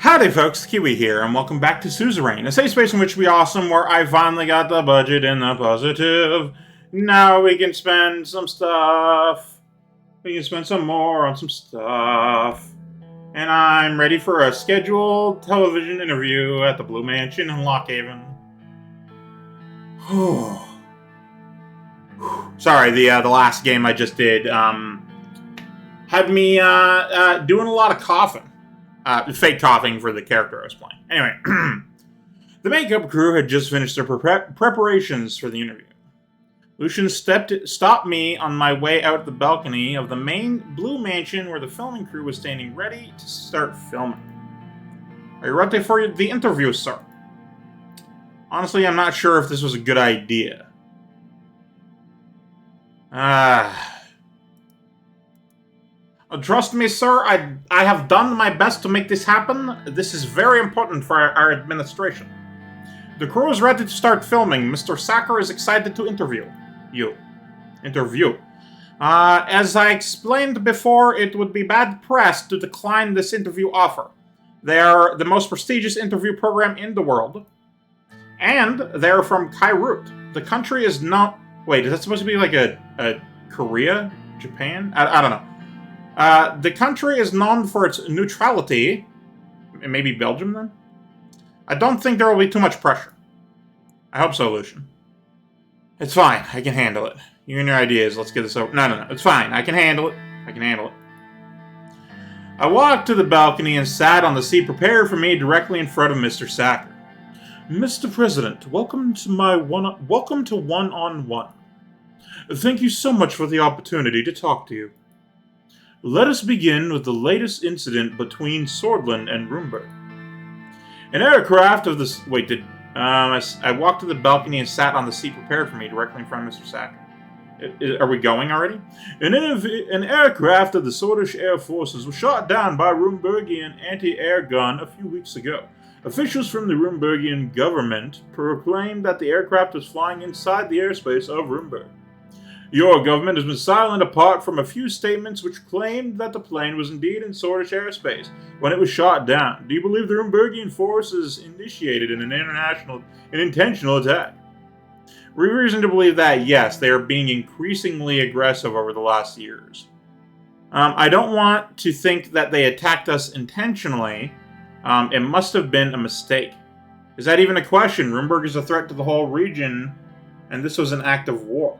Howdy folks, Keywii here, and welcome back to Suzerain, a safe space in which we awesome, where I finally got the budget in the positive. Now we can spend some stuff. We can spend some more on some stuff. And I'm ready for a scheduled television interview at the Blue Mansion in Lockhaven. Sorry, the last game I just did had me doing a lot of coughing. Fake coughing for the character I was playing. Anyway, the makeup crew had just finished their preparations for the interview. Lucian stopped me on my way out the balcony of the main Blue Mansion where the filming crew was standing ready to start filming. Are you ready for the interview, sir? Honestly, I'm not sure if this was a good idea. Trust me, sir, I have done my best to make this happen. This is very important for our administration. The crew is ready to start filming. Mr. Saccharine is excited to interview you. As I explained before, it would be bad press to decline this interview offer. They are the most prestigious interview program in the world. And they're from Keywii. The country is not... Wait, is that supposed to be like a Korea? Japan? I don't know. The country is known for its neutrality. Maybe Belgium, then? I don't think there will be too much pressure. I hope so, Lucian. It's fine. I can handle it. You and your ideas. Let's get this over. No. It's fine. I can handle it. I walked to the balcony and sat on the seat prepared for me directly in front of Mr. Saccharine. Mr. President, welcome to one-on-one. Thank you so much for the opportunity to talk to you. Let us begin with the latest incident between Sordland and Rumberg. An aircraft of the... Wait, I walked to the balcony and sat on the seat prepared for me directly in front of Mr. Saccharine. Are we going already? An aircraft of the Swedish Air Forces was shot down by Rumbergian anti-air gun a few weeks ago. Officials from the Rumbergian government proclaimed that the aircraft was flying inside the airspace of Rumberg. Your government has been silent apart from a few statements which claimed that the plane was indeed in Swedish airspace when it was shot down. Do you believe the Rumbergian forces initiated an intentional attack? We have reason to believe that, yes, they are being increasingly aggressive over the last years. I don't want to think that they attacked us intentionally. It must have been a mistake. Is that even a question? Rumberg is a threat to the whole region, and this was an act of war.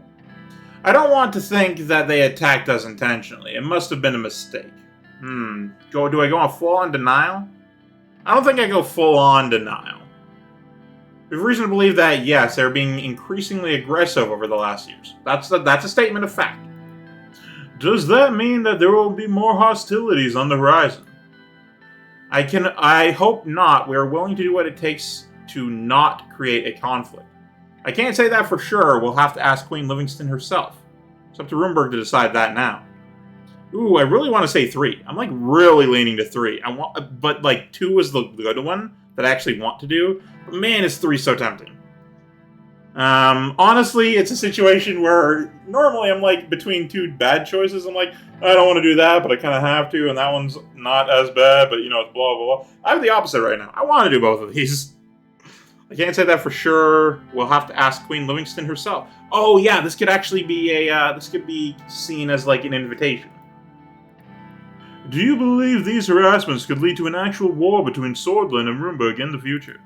I don't want to think that they attacked us intentionally. It must have been a mistake. Do I go on full-on denial? I don't think I go full-on denial. We have reason to believe that, yes, they're being increasingly aggressive over the last years. That's a statement of fact. Does that mean that there will be more hostilities on the horizon? I hope not. We are willing to do what it takes to not create a conflict. I can't say that for sure. We'll have to ask Queen Livingston herself. It's up to Rumberg to decide that now. Ooh, I really want to say 3. I'm like really leaning to 3. But like 2 is the good one that I actually want to do. But man, is 3 so tempting. Honestly, it's a situation where normally I'm like between 2 bad choices. I'm like, I don't want to do that, but I kind of have to, and that one's not as bad, but you know, it's blah, blah, blah. I have the opposite right now. I want to do both of these. I can't say that for sure. We'll have to ask Queen Livingston herself. Oh yeah, this could actually be this could be seen as like an invitation. Do you believe these harassments could lead to an actual war between Sordland and Rumberg in the future?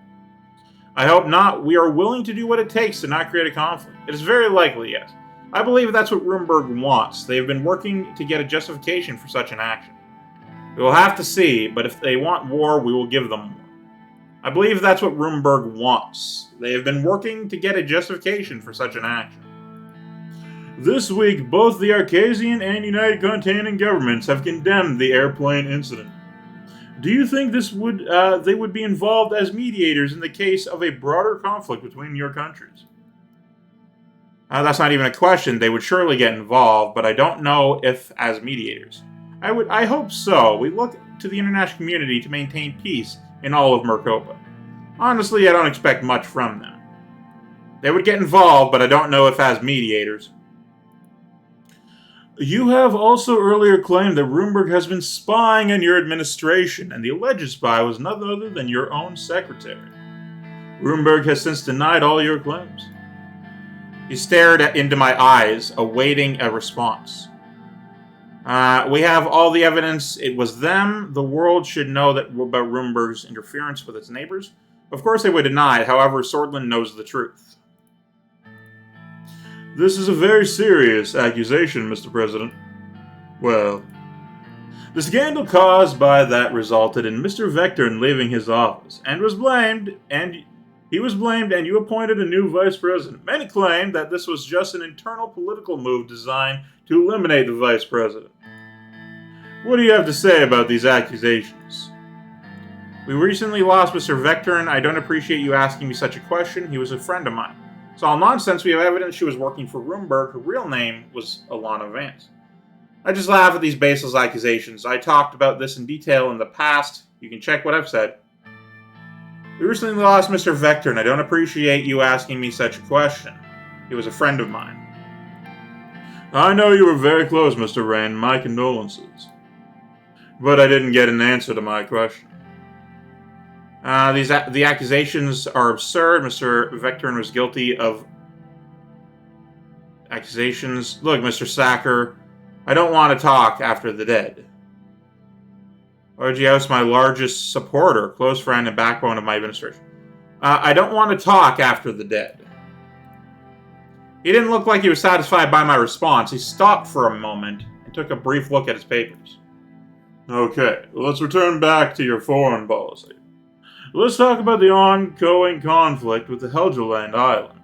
I hope not. We are willing to do what it takes to not create a conflict. It is very likely, yes. I believe that's what Rumberg wants. They have been working to get a justification for such an action. We will have to see, but if they want war, we will give them war. I believe that's what Rumberg wants. They have been working to get a justification for such an action. This week, both the Arcasian and United Continental governments have condemned the airplane incident. Do you think they would be involved as mediators in the case of a broader conflict between your countries? That's not even a question. They would surely get involved, but I don't know if as mediators. I hope so. We look to the international community to maintain peace in all of Mercopa. Honestly, I don't expect much from them. They would get involved, but I don't know if as mediators. You have also earlier claimed that Rumberg has been spying on your administration, and the alleged spy was none other than your own secretary. Rumberg has since denied all your claims. He stared into my eyes, awaiting a response. We have all the evidence. It was them. The world should know that about Rumberg's interference with its neighbors. Of course they would deny it, however, Sordland knows the truth. This is a very serious accusation, Mr. President. Well, the scandal caused by that resulted in Mr. Vectorn leaving his office, and he was blamed, and you appointed a new vice president. Many claim that this was just an internal political move designed to eliminate the vice president. What do you have to say about these accusations? We recently lost Mr. Vectorn. I don't appreciate you asking me such a question. He was a friend of mine. It's all nonsense. We have evidence she was working for Rumberg. Her real name was Alana Vance. I just laugh at these baseless accusations. I talked about this in detail in the past. You can check what I've said. We recently lost Mr. Vectorn. I don't appreciate you asking me such a question. He was a friend of mine. I know you were very close, Mr. Rayne. My condolences. But I didn't get an answer to my question. The accusations are absurd. Mr. Vectorn was guilty of accusations. Look, Mr. Sacker, I don't want to talk after the dead. OGO's my largest supporter, close friend, and backbone of my administration. I don't want to talk after the dead. He didn't look like he was satisfied by my response. He stopped for a moment and took a brief look at his papers. Okay, let's return back to your foreign policy. Let's talk about the ongoing conflict with the Helgeland Island.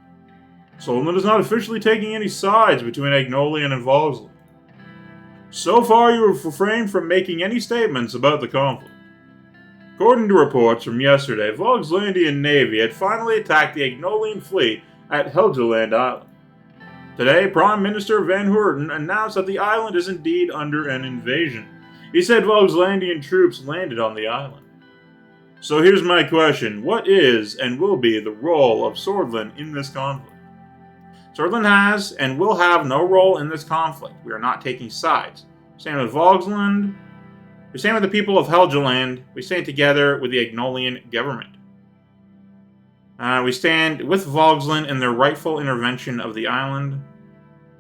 Sordland is not officially taking any sides between Agnolian and Vogsland. So far, you have refrained from making any statements about the conflict. According to reports from yesterday, Vogslandian Navy had finally attacked the Agnolian fleet at Helgeland Island. Today, Prime Minister Van Hoorten announced that the island is indeed under an invasion. He said Vogslandian troops landed on the island. So here's my question. What is and will be the role of Sordland in this conflict? Sordland has and will have no role in this conflict. We are not taking sides. Same with Vogsland. We stand with the people of Helgeland. We stand together with the Agnolian government. We stand with Vogsland in their rightful intervention of the island.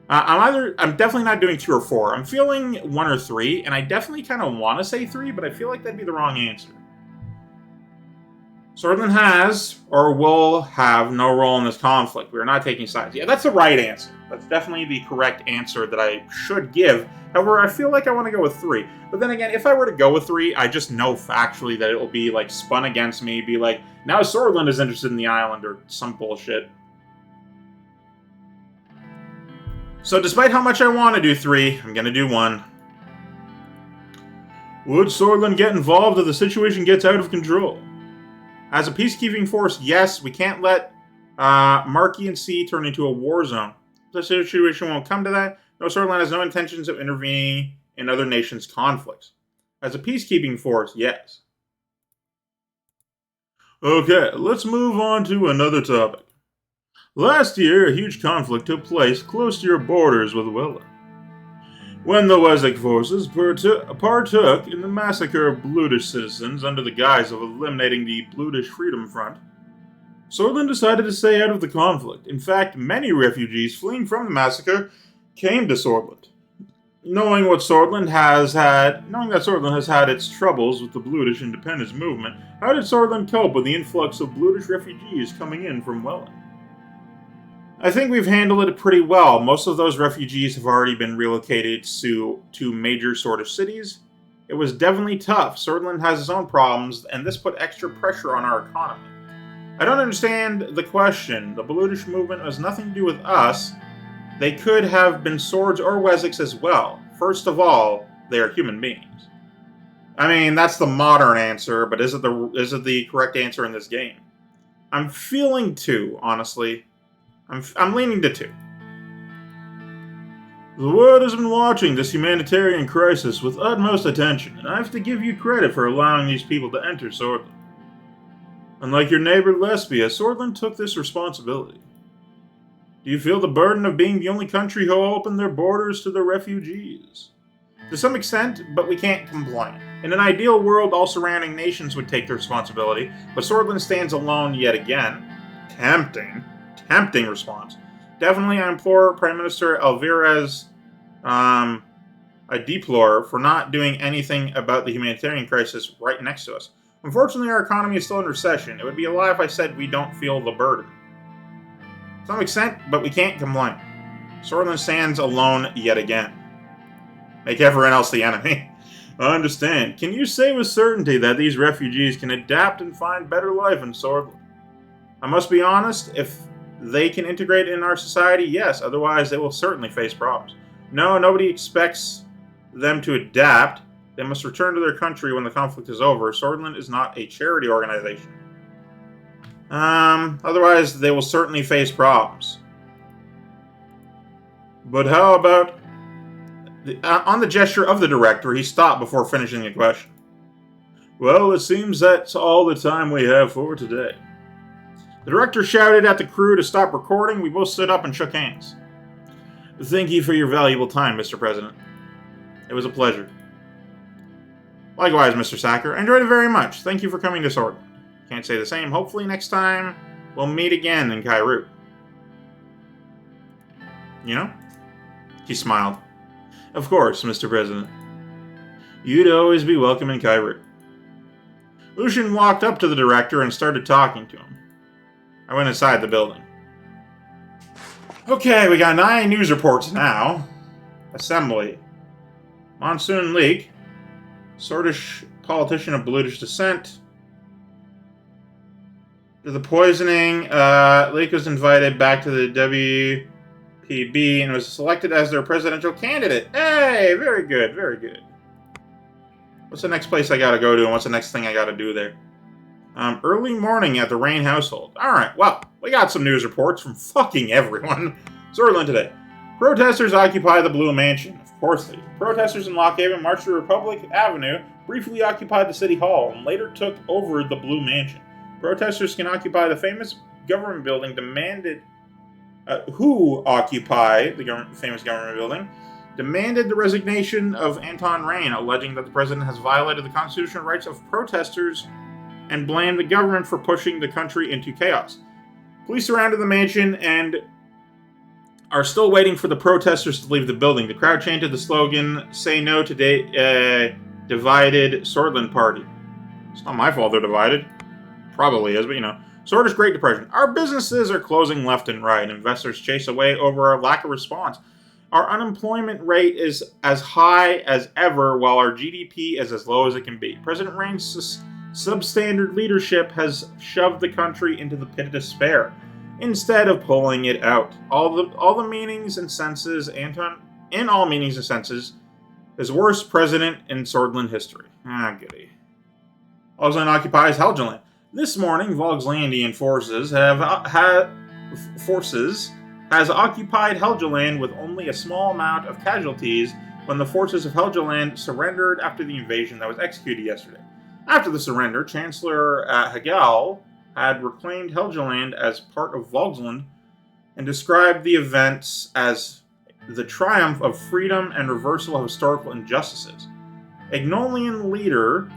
I'm definitely not doing 2 or 4. I'm feeling 1 or 3, and I definitely kind of want to say 3, but I feel like that'd be the wrong answer. Sordland has, or will have, no role in this conflict. We are not taking sides. Yeah, that's the right answer. That's definitely the correct answer that I should give. However, I feel like I want to go with 3. But then again, if I were to go with 3, I just know factually that it will be, like, spun against me. Be like, now Sordland is interested in the island, or some bullshit. So despite how much I want to do 3, I'm going to do 1. Would Sordland get involved if the situation gets out of control? As a peacekeeping force, yes, we can't let Marquis and Sea turn into a war zone. The situation won't come to that. No, Sordland has no intentions of intervening in other nations' conflicts. As a peacekeeping force, yes. Okay, let's move on to another topic. Last year, a huge conflict took place close to your borders with Wella. When the Wessex forces partook in the massacre of Blutish citizens under the guise of eliminating the Blutish Freedom Front, Sordland decided to stay out of the conflict. In fact, many refugees fleeing from the massacre came to Sordland. Knowing that Sordland has had its troubles with the Blutish independence movement, how did Sordland cope with the influx of Blutish refugees coming in from Welland? I think we've handled it pretty well. Most of those refugees have already been relocated to major sort of cities. It was definitely tough. Sordland has its own problems, and this put extra pressure on our economy. I don't understand the question. The Blutish movement has nothing to do with us. They could have been Swords or Wessex as well. First of all, they are human beings. I mean, that's the modern answer, but is it the correct answer in this game? I'm feeling 2, honestly. I'm leaning to 2. The world has been watching this humanitarian crisis with utmost attention, and I have to give you credit for allowing these people to enter Sordland. Unlike your neighbor Lesbia, Sordland took this responsibility. Do you feel the burden of being the only country who will open their borders to the refugees? To some extent, but we can't complain. In an ideal world, all surrounding nations would take the responsibility, but Sordland stands alone yet again. Tempting response. Definitely, I implore Prime Minister Alvarez, I deplore for not doing anything about the humanitarian crisis right next to us. Unfortunately, our economy is still in recession. It would be a lie if I said we don't feel the burden. To some extent, but we can't complain. Sordland stands alone yet again. Make everyone else the enemy. I understand. Can you say with certainty that these refugees can adapt and find better life in Sordland? I must be honest, if they can integrate in our society, yes. Otherwise, they will certainly face problems. No, nobody expects them to adapt. They must return to their country when the conflict is over. Sordland is not a charity organization. Otherwise, they will certainly face problems. But how about... on the gesture of the director, he stopped before finishing the question. Well, it seems that's all the time we have for today. The director shouted at the crew to stop recording. We both stood up and shook hands. Thank you for your valuable time, Mr. President. It was a pleasure. Likewise, Mr. Sacker. I enjoyed it very much. Thank you for coming to Sordland. Can't say the same. Hopefully next time we'll meet again in Keywii. You know? He smiled. Of course, Mr. President. You'd always be welcome in Keywii. Lucian walked up to the director and started talking to him. I went inside the building. Okay, we got 9 news reports now. Assembly. Monsoon leak. Sordish politician of Belutish descent. The poisoning. Leak was invited back to the WPB and was selected as their presidential candidate. Hey, very good, very good. What's the next place I gotta go to, and what's the next thing I gotta do there? Early morning at the Rayne household. Alright, well, we got some news reports from fucking everyone. Sordland today. Protesters occupy the Blue Mansion. Of course they do. Protesters in Lockhaven marched to Republic Avenue, briefly occupied the City Hall, and later took over the Blue Mansion. Protesters can occupy the famous government building demanded... who occupy the famous government building demanded the resignation of Anton Rayne, alleging that the president has violated the constitutional rights of protesters and blamed the government for pushing the country into chaos. Police surrounded the mansion and are still waiting for the protesters to leave the building. The crowd chanted the slogan, "Say no to divided Sordland party." It's not my fault they're divided. Probably is, but you know. Sordish Great Depression. Our businesses are closing left and right. Investors chase away over our lack of response. Our unemployment rate is as high as ever, while our GDP is as low as it can be. President Rayne's substandard leadership has shoved the country into the pit of despair, instead of pulling it out. All the meanings and senses, Anton, in all meanings and senses, is worst president in Sordland history. Ah, goody. Vogsland occupies Helgeland. This morning, Vogslandian forces has occupied Helgeland with only a small amount of casualties when the forces of Helgeland surrendered after the invasion that was executed yesterday. After the surrender, Chancellor Hagel had reclaimed Helgeland as part of Vogsland and described the events as the triumph of freedom and reversal of historical injustices. Agnolian leader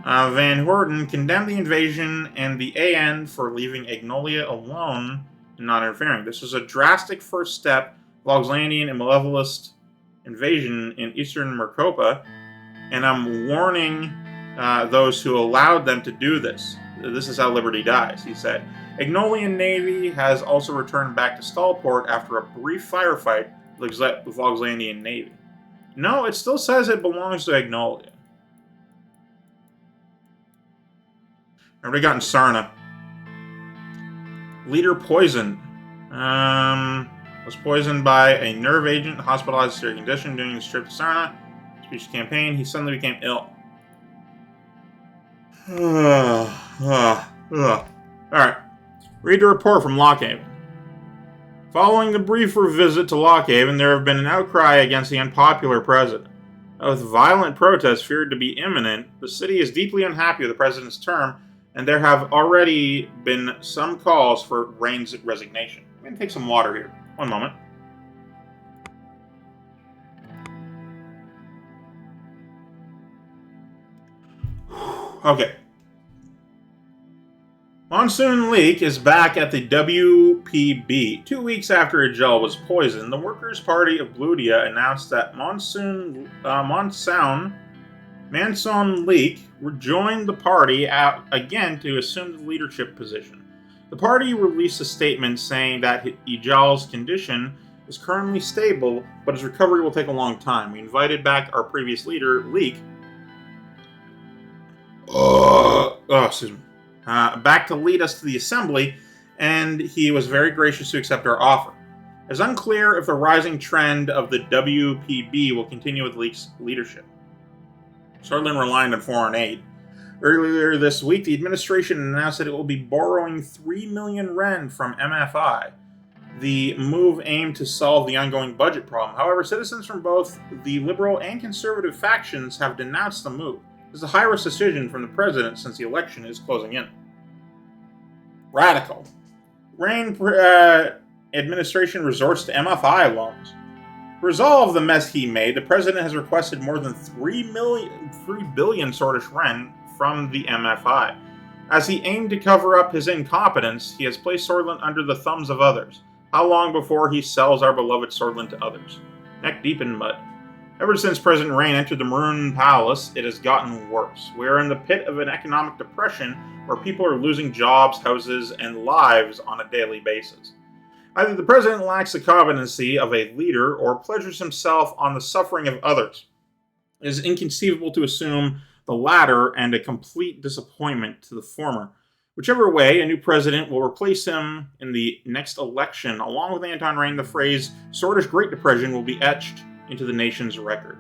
Van Hoorten condemned the invasion and the AN for leaving Agnolia alone and not interfering. This was a drastic first step, Vogslandian and malevolent invasion in eastern Mercopa, and I'm warning those who allowed them to do this. This is how liberty dies, he said. Agnolian Navy has also returned back to Stallport after a brief firefight with the Vogslandian Navy. No, it still says it belongs to Agnolia. Everybody got in Sarna. Leader poisoned. Was poisoned by a nerve agent, hospitalized in serious condition during his trip to Sarna. Speech campaign, he suddenly became ill. Alright. Read the report from Lockhaven. Following the briefer visit to Lockhaven, there have been an outcry against the unpopular president. With violent protests feared to be imminent, the city is deeply unhappy with the president's term and there have already been some calls for Rayne's resignation. I'm going to take some water here. One moment. Okay. Monsoon Leak is back at the WPB. 2 weeks after Ijal was poisoned, the Workers' Party of Bludia announced that Monsoon Leak rejoined the party again to assume the leadership position. The party released a statement saying that Ijal's condition is currently stable, but his recovery will take a long time. We invited back our previous leader, Leak, back to lead us to the assembly, and he was very gracious to accept our offer. It's unclear if the rising trend of the WPB will continue with Leak's leadership. Sordland relied on foreign aid. Earlier this week, the administration announced that it will be borrowing 3 million ren from MFI. The move aimed to solve the ongoing budget problem. However, citizens from both the liberal and conservative factions have denounced the move. This is the high-risk decision from the president since the election is closing in. Radical. Rayne administration resorts to MFI loans. To resolve the mess he made, the president has requested more than 3 billion Sordish ren from the MFI. As he aimed to cover up his incompetence, he has placed Sordland under the thumbs of others. How long before he sells our beloved Sordland to others? Neck deep in mud. Ever since President Rayne entered the Maroon Palace, it has gotten worse. We are in the pit of an economic depression where people are losing jobs, houses, and lives on a daily basis. Either the president lacks the competency of a leader or pleasures himself on the suffering of others. It is inconceivable to assume the latter and a complete disappointment to the former. Whichever way, a new president will replace him in the next election. Along with Anton Rayne, the phrase Sordish Great Depression will be etched into the nation's record.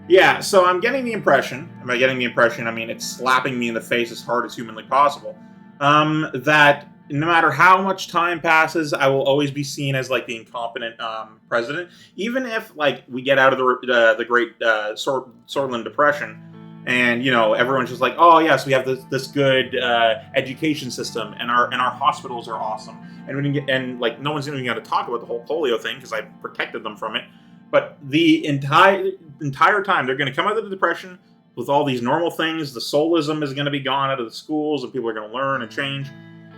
Yeah, so I'm getting the impression, and by getting the impression, I mean it's slapping me in the face as hard as humanly possible, that no matter how much time passes, I will always be seen as like the incompetent president, even if like we get out of the great Sordland Depression, and you know everyone's just like, oh yes, we have this good education system, and our hospitals are awesome, and we didn't get, and like no one's even going to talk about the whole polio thing because I protected them from it. But the entire time, they're going to come out of the Depression with all these normal things. The soulism is going to be gone out of the schools, and people are going to learn and change.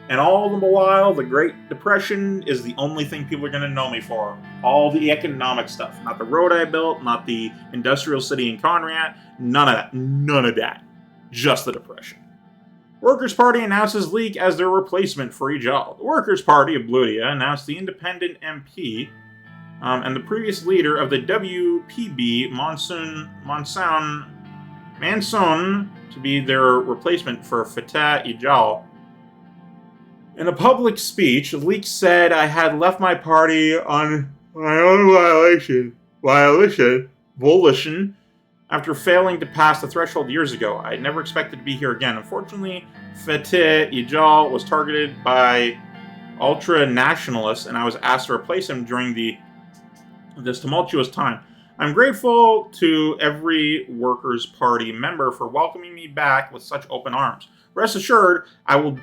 And all the while, the Great Depression is the only thing people are going to know me for. All the economic stuff. Not the road I built, not the industrial city in Conrad. None of that. None of that. Just the Depression. Workers' Party announces Leak as their replacement for Ijal. The Workers' Party of Bludia announced the independent MP and the previous leader of the WPB, Manson, to be their replacement for Fatah Ijal. In a public speech, Leak said, I had left my party on my own volition, after failing to pass the threshold years ago. I never expected to be here again. Unfortunately, Fatah Ijal was targeted by ultra-nationalists, and I was asked to replace him during this tumultuous time. I'm grateful to every Workers' Party member for welcoming me back with such open arms. Rest assured, I will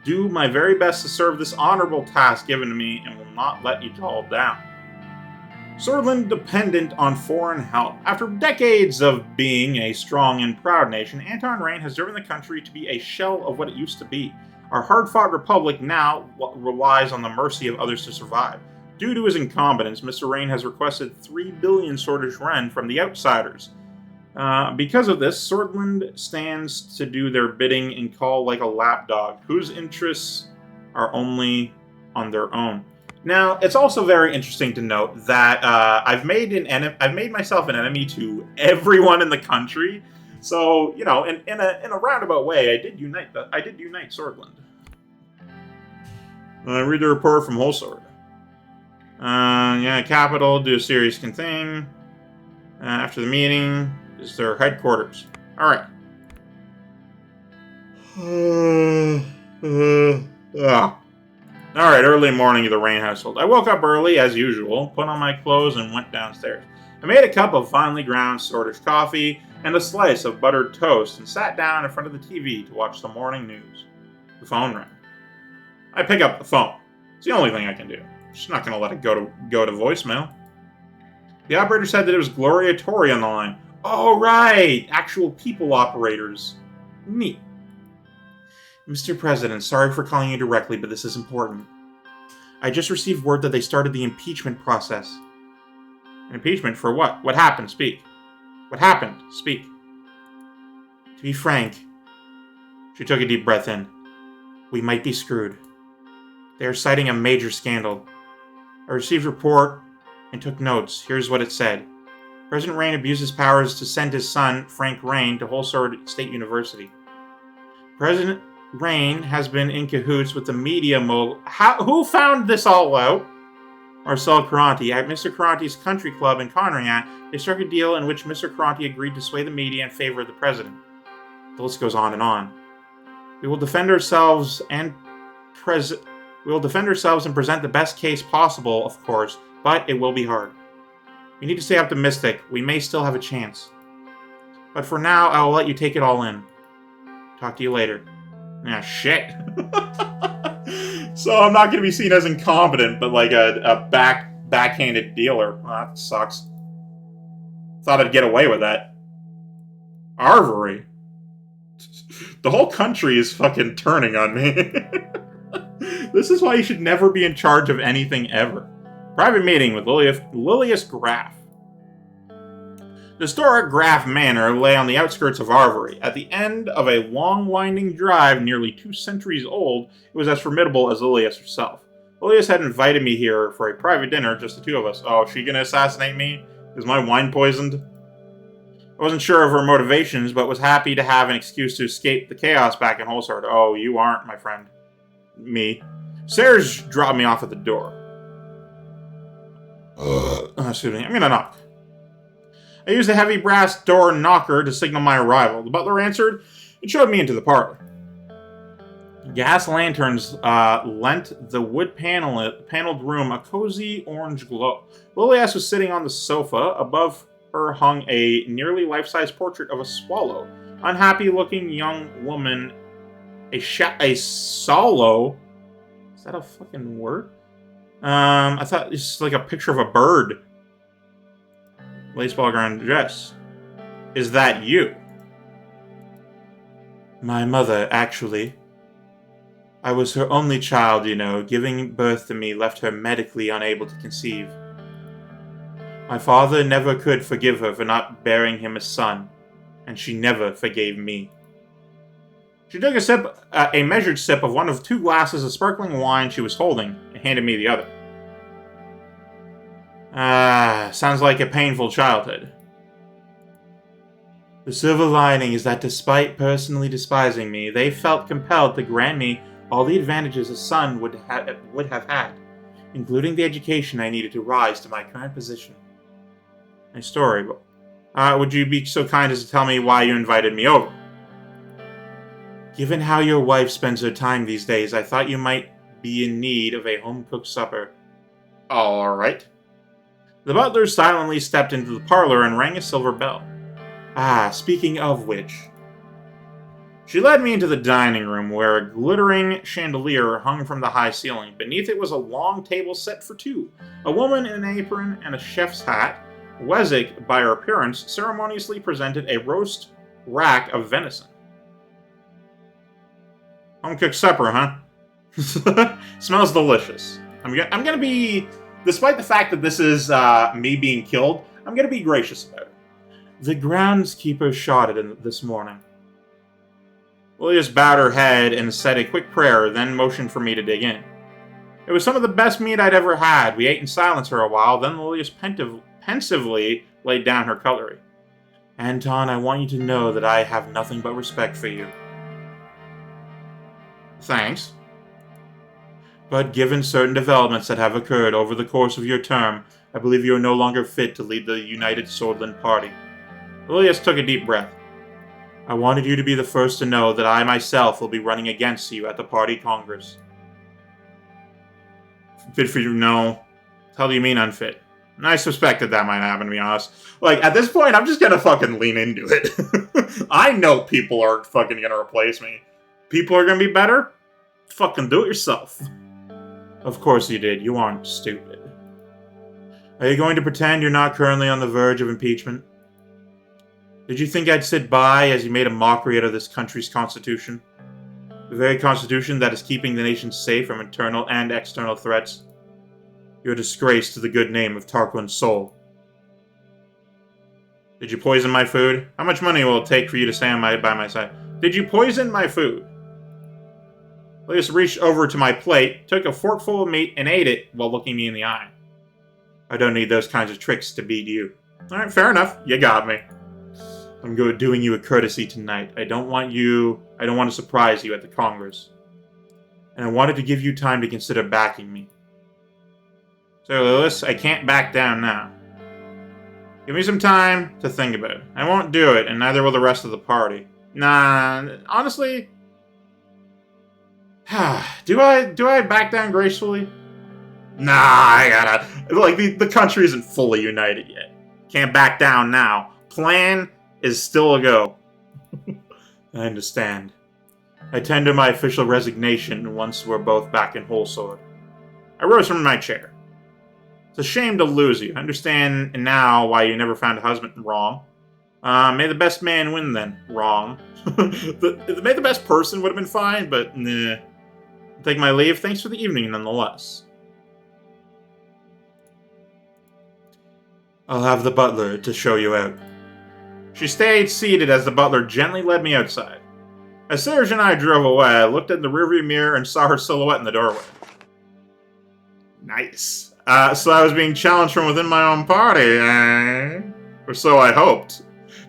do my very best to serve this honorable task given to me and will not let you all down. Sordland dependent on foreign help. After decades of being a strong and proud nation, Anton Rayne has driven the country to be a shell of what it used to be. Our hard-fought republic now relies on the mercy of others to survive. Due to his incompetence, Mr. Rayne has requested 3 billion Sordish ren from the outsiders. Because of this, Sordland stands to do their bidding and call like a lapdog, whose interests are only on their own. Now, it's also very interesting to note that I've made myself an enemy to everyone in the country. So, you know, in a roundabout way, I did unite Sordland. Read the report from Holsword. Capital, do a serious thing. After the meeting is their headquarters. Alright. Alright, early morning of the Rayne household. I woke up early, as usual, put on my clothes, and went downstairs. I made a cup of finely ground Sordish coffee and a slice of buttered toast and sat down in front of the TV to watch the morning news. The phone rang. I pick up the phone. It's the only thing I can do. I'm just not going to let it go to voicemail. The operator said that it was Gloria Tori on the line. Oh, right! Actual people operators. Neat. Mr. President, sorry for calling you directly, but this is important. I just received word that they started the impeachment process. An impeachment for what? What happened? Speak. What happened? Speak. To be frank, she took a deep breath in. We might be screwed. They are citing a major scandal. I received a report and took notes. Here's what it said. President Rayne abused his powers to send his son, Frank Rayne, to Holsard State University. President Rayne has been in cahoots with the media mogul. Who found this all out? Marcel Caranti. At Mr. Caranti's country club in Conriat, they struck a deal in which Mr. Caranti agreed to sway the media in favor of the president. The list goes on and on. We will defend ourselves and present the best case possible, of course, but it will be hard. We need to stay optimistic. We may still have a chance. But for now, I will let you take it all in. Talk to you later. Ah, shit. So I'm not going to be seen as incompetent, but like a backhanded dealer. Well, that sucks. Thought I'd get away with that. Arvery. The whole country is fucking turning on me. This is why you should never be in charge of anything ever. Private meeting with Lilius Graff. The historic Graff Manor lay on the outskirts of Arvery. At the end of a long winding drive nearly 2 centuries old, it was as formidable as Lilius herself. Lilius had invited me here for a private dinner, just the two of us. Oh, is she gonna assassinate me? Is my wine poisoned? I wasn't sure of her motivations, but was happy to have an excuse to escape the chaos back in Holsard. Oh, you aren't, my friend. Me. Serge dropped me off at the door. Excuse me, I'm gonna knock. I used a heavy brass door knocker to signal my arrival. The butler answered and showed me into the parlor. Gas lanterns lent the wood-paneled room a cozy orange glow. Lilias was sitting on the sofa. Above her hung a nearly life-size portrait of a swallow. Unhappy-looking young woman. A solo. Is that a fucking word? I thought it's like a picture of a bird. Lace ball ground dress. Is that you? My mother, actually. I was her only child, you know. Giving birth to me left her medically unable to conceive. My father never could forgive her for not bearing him a son, and she never forgave me. She took a measured sip of one of 2 glasses of sparkling wine she was holding, and handed me the other. Sounds like a painful childhood. The silver lining is that despite personally despising me, they felt compelled to grant me all the advantages a son would have had, including the education I needed to rise to my current position. Nice story. Would you be so kind as to tell me why you invited me over? Given how your wife spends her time these days, I thought you might be in need of a home-cooked supper. All right. The butler silently stepped into the parlor and rang a silver bell. Speaking of which... She led me into the dining room, where a glittering chandelier hung from the high ceiling. Beneath it was a long table set for 2. A woman in an apron and a chef's hat, Weswick, by her appearance, ceremoniously presented a roast rack of venison. Home-cooked supper, huh? Smells delicious. I'm gonna be... Despite the fact that this is me being killed, I'm going to be gracious about it. The groundskeeper shot it this morning. Lilius bowed her head and said a quick prayer, then motioned for me to dig in. It was some of the best meat I'd ever had. We ate in silence for a while, then Lilius pensively laid down her cutlery. Anton, I want you to know that I have nothing but respect for you. Thanks. But given certain developments that have occurred over the course of your term, I believe you are no longer fit to lead the United Sordland Party. Lilius took a deep breath. I wanted you to be the first to know that I myself will be running against you at the party congress. Fit for you? No. What the hell do you mean unfit? I suspected that might happen, to be honest. Like, at this point, I'm just gonna fucking lean into it. I know people are fucking gonna replace me. People are gonna be better? fucking do it yourself. Of course you did. You aren't stupid. Are you going to pretend you're not currently on the verge of impeachment? Did you think I'd sit by as you made a mockery out of this country's constitution? The very constitution that is keeping the nation safe from internal and external threats? You're a disgrace to the good name of Tarquin's soul. Did you poison my food? How much money will it take for you to stand by my side? Did you poison my food? Lewis reached over to my plate, took a forkful of meat, and ate it while looking me in the eye. I don't need those kinds of tricks to beat you. Alright, fair enough. You got me. I'm doing you a courtesy tonight. I don't want to surprise you at the Congress. And I wanted to give you time to consider backing me. So, Lewis, I can't back down now. Give me some time to think about it. I won't do it, and neither will the rest of the party. Nah, honestly... Do I back down gracefully? Nah, I gotta... Like, the country isn't fully united yet. Can't back down now. Plan is still a go. I understand. I tender my official resignation once we're both back in Whole Sword. I rose from my chair. It's a shame to lose you. I understand now why you never found a husband. Wrong. May the best man win then. Wrong. May the best person would have been fine, but nah. Take my leave. Thanks for the evening, nonetheless. I'll have the butler to show you out. She stayed seated as the butler gently led me outside. As Serge and I drove away, I looked in the rearview mirror and saw her silhouette in the doorway. Nice. So I was being challenged from within my own party, eh? Or so I hoped.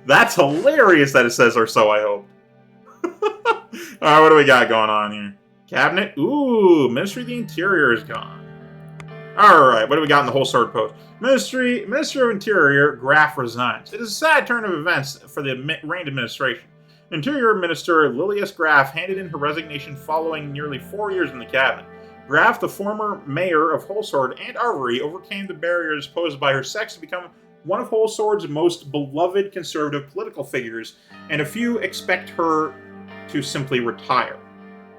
That's hilarious that it says, or so I hoped. Alright, what do we got going on here? Cabinet? Ooh, Ministry of the Interior is gone. Alright, what do we got in the Whole Sword post? Minister of Interior, Graf resigns. It is a sad turn of events for the Rayne administration. Interior Minister Lilius Graf handed in her resignation following nearly 4 years in the cabinet. Graf, the former mayor of Whole Sword and Arvery, overcame the barriers posed by her sex to become one of Whole Sword's most beloved conservative political figures, and a few expect her to simply retire.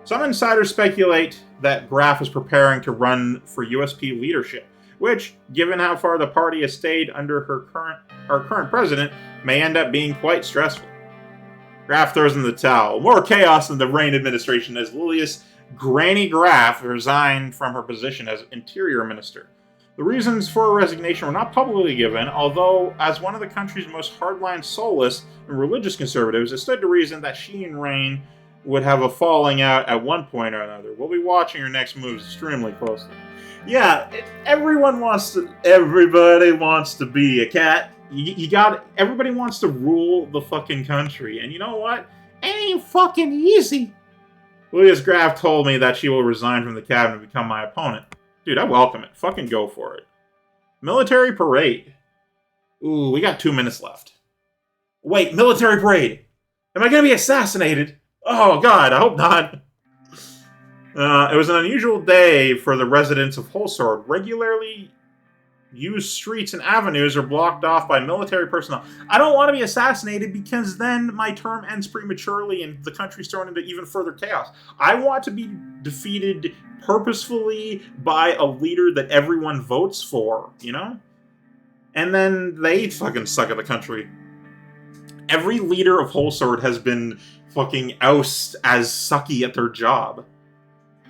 Some insiders speculate that Graf is preparing to run for USP leadership, which, given how far the party has stayed under our current president, may end up being quite stressful. Graf throws in the towel. More chaos in the Rayne administration as Lilius Granny Graf resigned from her position as Interior Minister. The reasons for her resignation were not publicly given, although, as one of the country's most hardline soulless and religious conservatives, it stood to reason that she and Rayne would have a falling out at one point or another. We'll be watching her next moves extremely closely. Yeah, everybody wants to be a cat. Everybody wants to rule the fucking country, and you know what? It ain't fucking easy. Lilius Graf told me that she will resign from the cabinet and become my opponent. Dude, I welcome it. Fucking go for it. Military parade. Ooh, we got 2 minutes left. Wait, military parade. Am I gonna be assassinated? Oh god, I hope not. It was an unusual day for the residents of Whole Sword. Regularly used streets and avenues are blocked off by military personnel. I don't want to be assassinated because then my term ends prematurely and the country's thrown into even further chaos. I want to be defeated purposefully by a leader that everyone votes for, you know? And then they fucking suck at the country. Every leader of Whole Sword has been fucking ousted as sucky at their job.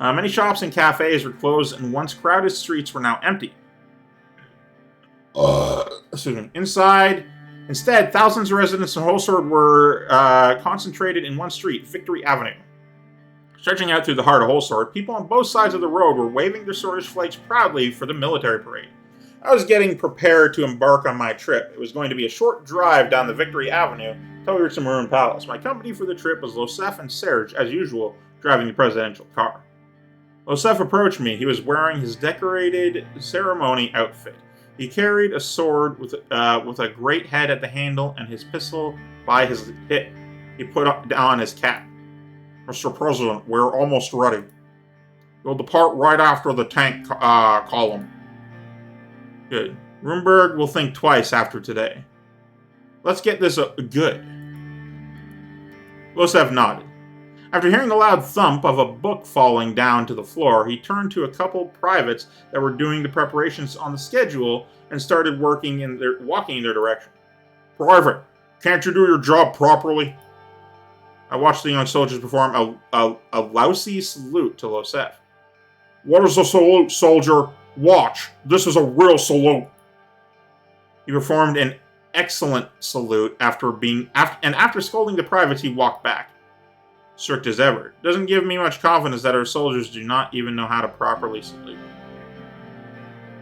Many shops and cafes were closed, and once crowded streets were now empty. Instead, thousands of residents of Whole Sword were concentrated in one street, Victory Avenue. Stretching out through the heart of Whole Sword, people on both sides of the road were waving their swordish flags proudly for the military parade. I was getting prepared to embark on my trip. It was going to be a short drive down the Victory Avenue until we reached the Maroon Palace. My company for the trip was Losef and Serge, as usual, driving the presidential car. Losef approached me. He was wearing his decorated ceremony outfit. He carried a sword with a great head at the handle and his pistol by his hip. He put on his cap. Mr. President, we're almost ready. We'll depart right after the tank column. Good. Rumberg will think twice after today. Let's get this good. Losef nodded. After hearing the loud thump of a book falling down to the floor, he turned to a couple privates that were doing the preparations on the schedule and started walking in their direction. "Private, can't you do your job properly?" I watched the young soldiers perform a lousy salute to Losef. "What is a salute, soldier? Watch, this is a real salute." He performed an excellent salute after scolding the privates, he walked back. Strict as ever. Doesn't give me much confidence that our soldiers do not even know how to properly salute.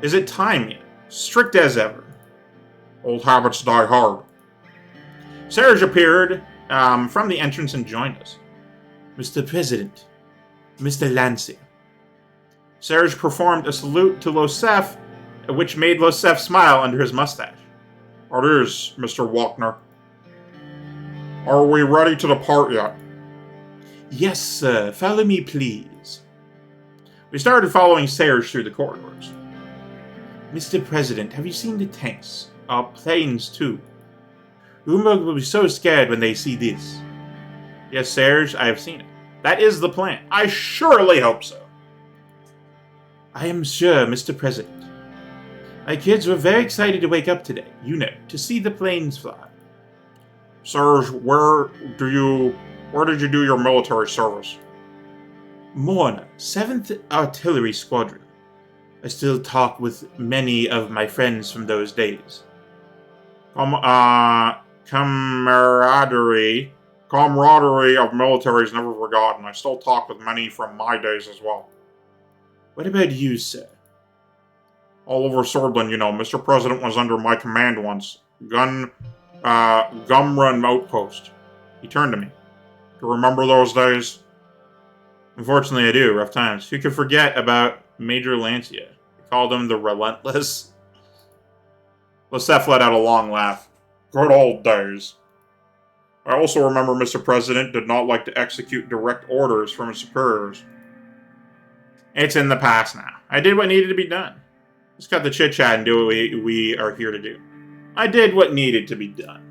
Is it time yet? Strict as ever. Old habits die hard. Serge appeared from the entrance and joined us. "Mr. President, Mr. Lancer." Serge performed a salute to Losef, which made Losef smile under his mustache. "It is, Mr. Walkner. Are we ready to depart yet?" "Yes, sir. Follow me, please." We started following Serge through the corridors. "Mr. President, have you seen the tanks? Our planes, too. Rumberg will be so scared when they see this." "Yes, Serge, I have seen it. That is the plan. I surely hope so." "I am sure, Mr. President. My kids were very excited to wake up today, to see the planes fly." "Serge, where did you do your military service?" "Morna, 7th Artillery Squadron. I still talk with many of my friends from those days." Camaraderie of military is never forgotten. I still talk with many from my days as well." "What about you, sir?" "All over Sordland, Mr. President was under my command once. Gumrun Outpost." He turned to me. "Do you remember those days?" "Unfortunately, I do. Rough times. Who could forget about Major Lancia? We called him the Relentless." Losef let out a long laugh. "Good old days. I also remember Mr. President did not like to execute direct orders from his superiors." "It's in the past now. I did what needed to be done. Let's cut the chit-chat and do what we are here to do." I did what needed to be done.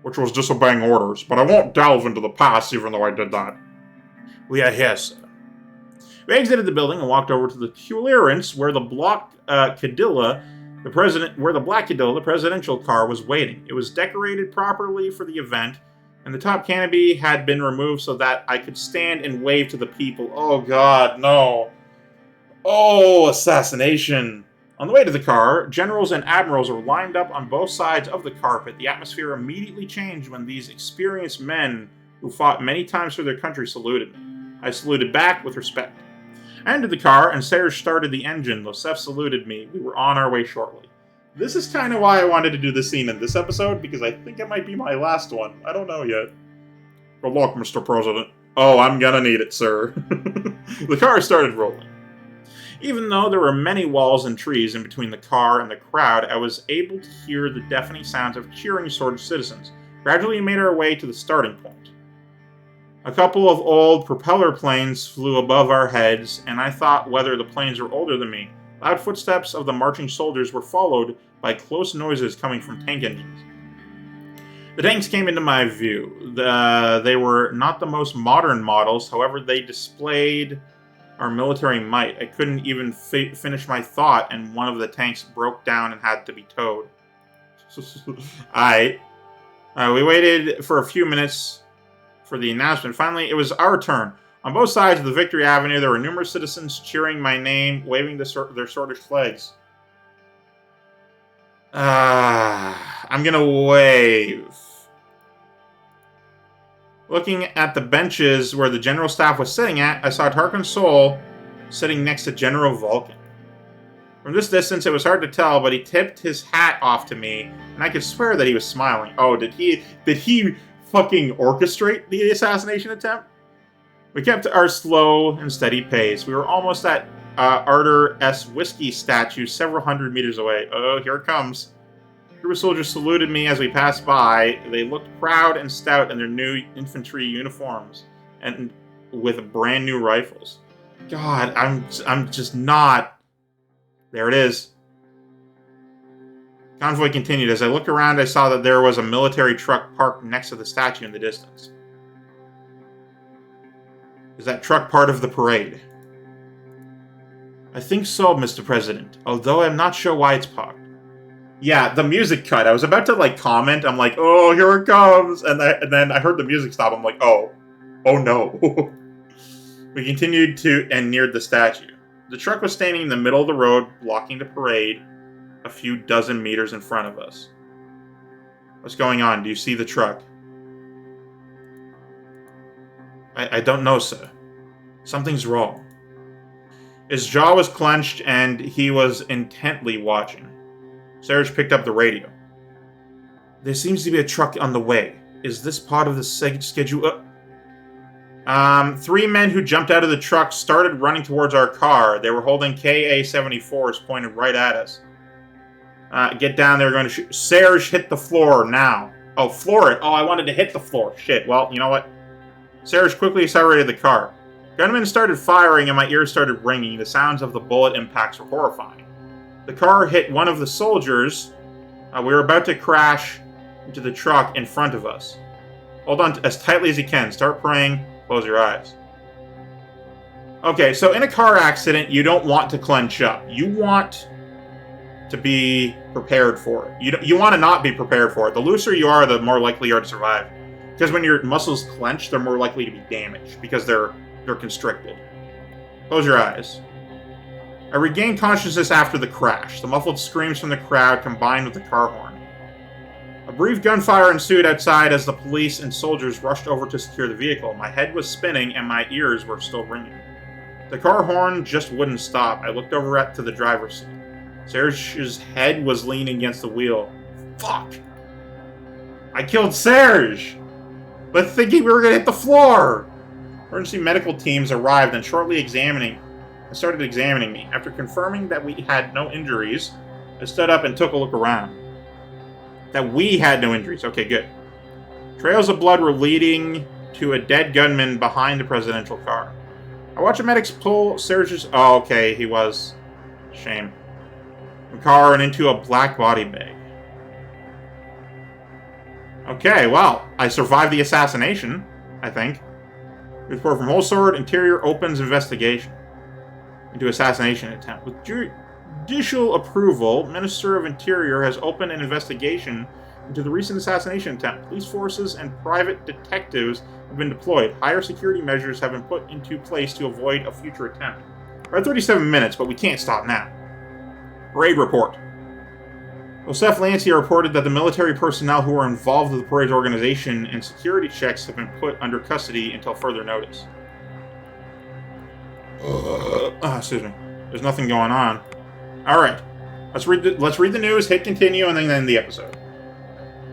"Which was disobeying orders, but I won't delve into the past even though I did that." "We are here, sir." We exited the building and walked over to the clearance where the Black Cadilla, the presidential car, was waiting. It was decorated properly for the event, and the top canopy had been removed so that I could stand and wave to the people. Oh God, no. Oh, assassination. On the way to the car, generals and admirals were lined up on both sides of the carpet. The atmosphere immediately changed when these experienced men who fought many times for their country saluted me. I saluted back with respect. I entered the car, and Serge started the engine. Losef saluted me. We were on our way shortly. This is kind of why I wanted to do this scene in this episode, because I think it might be my last one. I don't know yet. "Good luck, Mr. President." "Oh, I'm gonna need it, sir." The car started rolling. Even though there were many walls and trees in between the car and the crowd, I was able to hear the deafening sounds of cheering Sword citizens. Gradually, we made our way to the starting point. A couple of old propeller planes flew above our heads, and I thought whether the planes were older than me. Loud footsteps of the marching soldiers were followed by close noises coming from tank engines. The tanks came into my view. They were not the most modern models, however, they displayed our military might. I couldn't even finish my thought, and one of the tanks broke down and had to be towed. We waited for a few minutes for the announcement. Finally, it was our turn. On both sides of the Victory Avenue, there were numerous citizens cheering my name, waving their Swordfish flags. I'm gonna wave. Looking at the benches where the general staff was sitting at, I saw Tarquin Sol sitting next to General Vulcan. From this distance, it was hard to tell, but he tipped his hat off to me, and I could swear that he was smiling. Oh, did he fucking orchestrate the assassination attempt? We kept our slow and steady pace. We were almost at Arthur S. Whiskey statue several hundred meters away. Oh, here it comes. A group of soldiers saluted me as we passed by. They looked proud and stout in their new infantry uniforms and with brand new rifles. God, I'm just not. There it is. Convoy continued. As I looked around, I saw that there was a military truck parked next to the statue in the distance. Is that truck part of the parade? I think so, Mr. President, although I'm not sure why it's parked. Yeah, the music cut. I was about to, comment. I'm like, oh, here it comes. And then I heard the music stop. I'm like, oh no. We continued to and neared the statue. The truck was standing in the middle of the road, blocking the parade a few dozen meters in front of us. What's going on? Do you see the truck? I don't know, sir. Something's wrong. His jaw was clenched, and he was intently watching. Serge picked up the radio. There seems to be a truck on the way. Is this part of the schedule? 3 men who jumped out of the truck started running towards our car. They were holding KA-74s pointed right at us. Get down, they were going to shoot. Serge, hit the floor now. Oh, floor it. Oh, I wanted to hit the floor. Shit, well, you know what? Serge quickly accelerated the car. Gunmen started firing and my ears started ringing. The sounds of the bullet impacts were horrifying. The car hit one of the soldiers. We were about to crash into the truck in front of us. Hold on as tightly as you can. Start praying. Close your eyes. Okay, so in a car accident, you don't want to clench up. You want to be prepared for it. You want to not be prepared for it. The looser you are, the more likely you are to survive. Because when your muscles clench, they're more likely to be damaged because they're constricted. Close your eyes. I regained consciousness after the crash. The muffled screams from the crowd combined with the car horn. A brief gunfire ensued outside as the police and soldiers rushed over to secure the vehicle. My head was spinning and my ears were still ringing. The car horn just wouldn't stop. I looked over to the driver's seat. Serge's head was leaning against the wheel. Fuck! I killed Serge! But thinking we were gonna hit the floor! Emergency medical teams arrived and shortly started examining me. After confirming that we had no injuries, I stood up and took a look around. That we had no injuries. Okay, good. Trails of blood were leading to a dead gunman behind the presidential car. I watched the medics pull Serge's... Oh, okay, he was... Shame. From the car and into a black body bag. Okay, well, I survived the assassination, I think. Report from Holsword, Interior opens investigation into assassination attempt. With judicial approval, Minister of Interior has opened an investigation into the recent assassination attempt. Police forces and private detectives have been deployed. Higher security measures have been put into place to avoid a future attempt. We're at 37 minutes, but we can't stop now. Parade report. Joseph Lancia reported that the military personnel who were involved with the parade's organization and security checks have been put under custody until further notice. Excuse me. There's nothing going on. Alright. Let's read the news, hit continue, and then end the episode.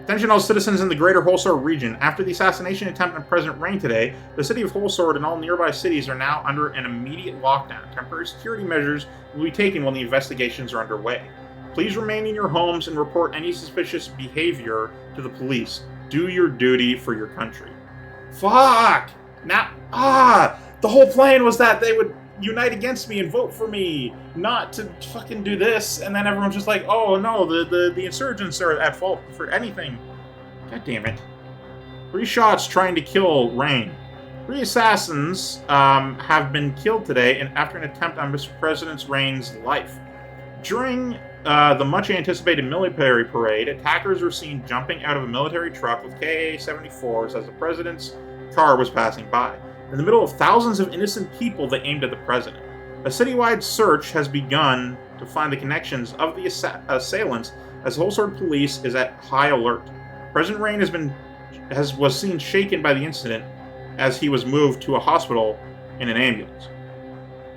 Attention all citizens in the greater Holsword region. After the assassination attempt on President Rayne today, the city of Holsword and all nearby cities are now under an immediate lockdown. Temporary security measures will be taken while the investigations are underway. Please remain in your homes and report any suspicious behavior to the police. Do your duty for your country. Fuck! Now, the whole plan was that they would unite against me and vote for me, not to fucking do this, and then everyone's just like, oh no, the insurgents are at fault for anything. God damn it. 3 shots trying to kill Rayne. 3 assassins have been killed today and after an attempt on Mr. President Rayne's life. During the much-anticipated military parade, attackers were seen jumping out of a military truck with KA-74s as the president's car was passing by. In the middle of thousands of innocent people, they aimed at the president. A citywide search has begun to find the connections of the assailants as Holsword police is at high alert. President Rayne was seen shaken by the incident as he was moved to a hospital in an ambulance.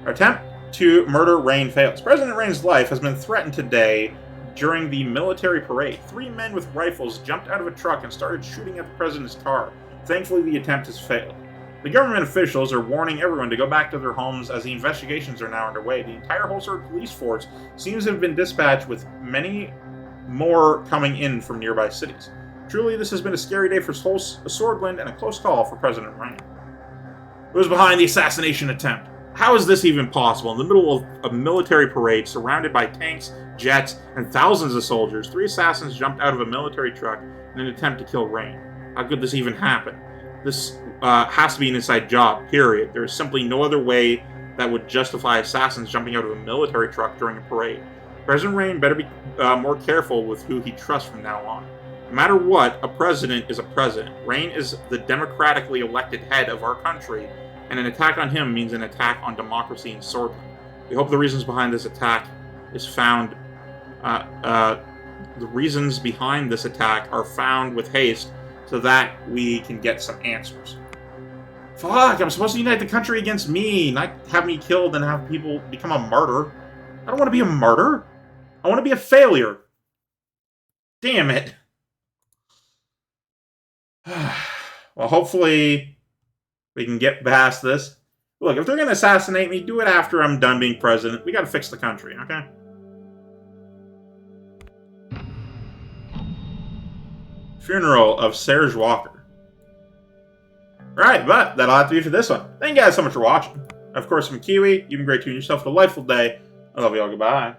Our attempt to murder Rayne fails. President Rayne's life has been threatened today during the military parade. 3 men with rifles jumped out of a truck and started shooting at the president's car. Thankfully, the attempt has failed. The government officials are warning everyone to go back to their homes as the investigations are now underway. The entire Holsword police force seems to have been dispatched, with many more coming in from nearby cities. Truly, this has been a scary day for Sordland and a close call for President Rayne. Who was behind the assassination attempt? How is this even possible? In the middle of a military parade, surrounded by tanks, jets, and thousands of soldiers, 3 assassins jumped out of a military truck in an attempt to kill Rayne. How could this even happen? This has to be an inside job, period. There is simply no other way that would justify assassins jumping out of a military truck during a parade. President Rayne better be more careful with who he trusts from now on. No matter what, a president is a president. Rayne is the democratically elected head of our country, and an attack on him means an attack on democracy in Sordland. We hope the reasons behind this attack is found. The reasons behind this attack are found with haste, so that we can get some answers. Fuck! I'm supposed to unite the country against me, not have me killed and have people become a martyr. I don't want to be a martyr. I want to be a failure. Damn it. Well, hopefully we can get past this. Look, if they're going to assassinate me, do it after I'm done being president. We got to fix the country, okay? Funeral of Serge Walker. Right, but that'll have to be for this one. Thank you guys so much for watching. Of course, from Keywii, you've been great to yourself. A delightful day. I love you all. Goodbye.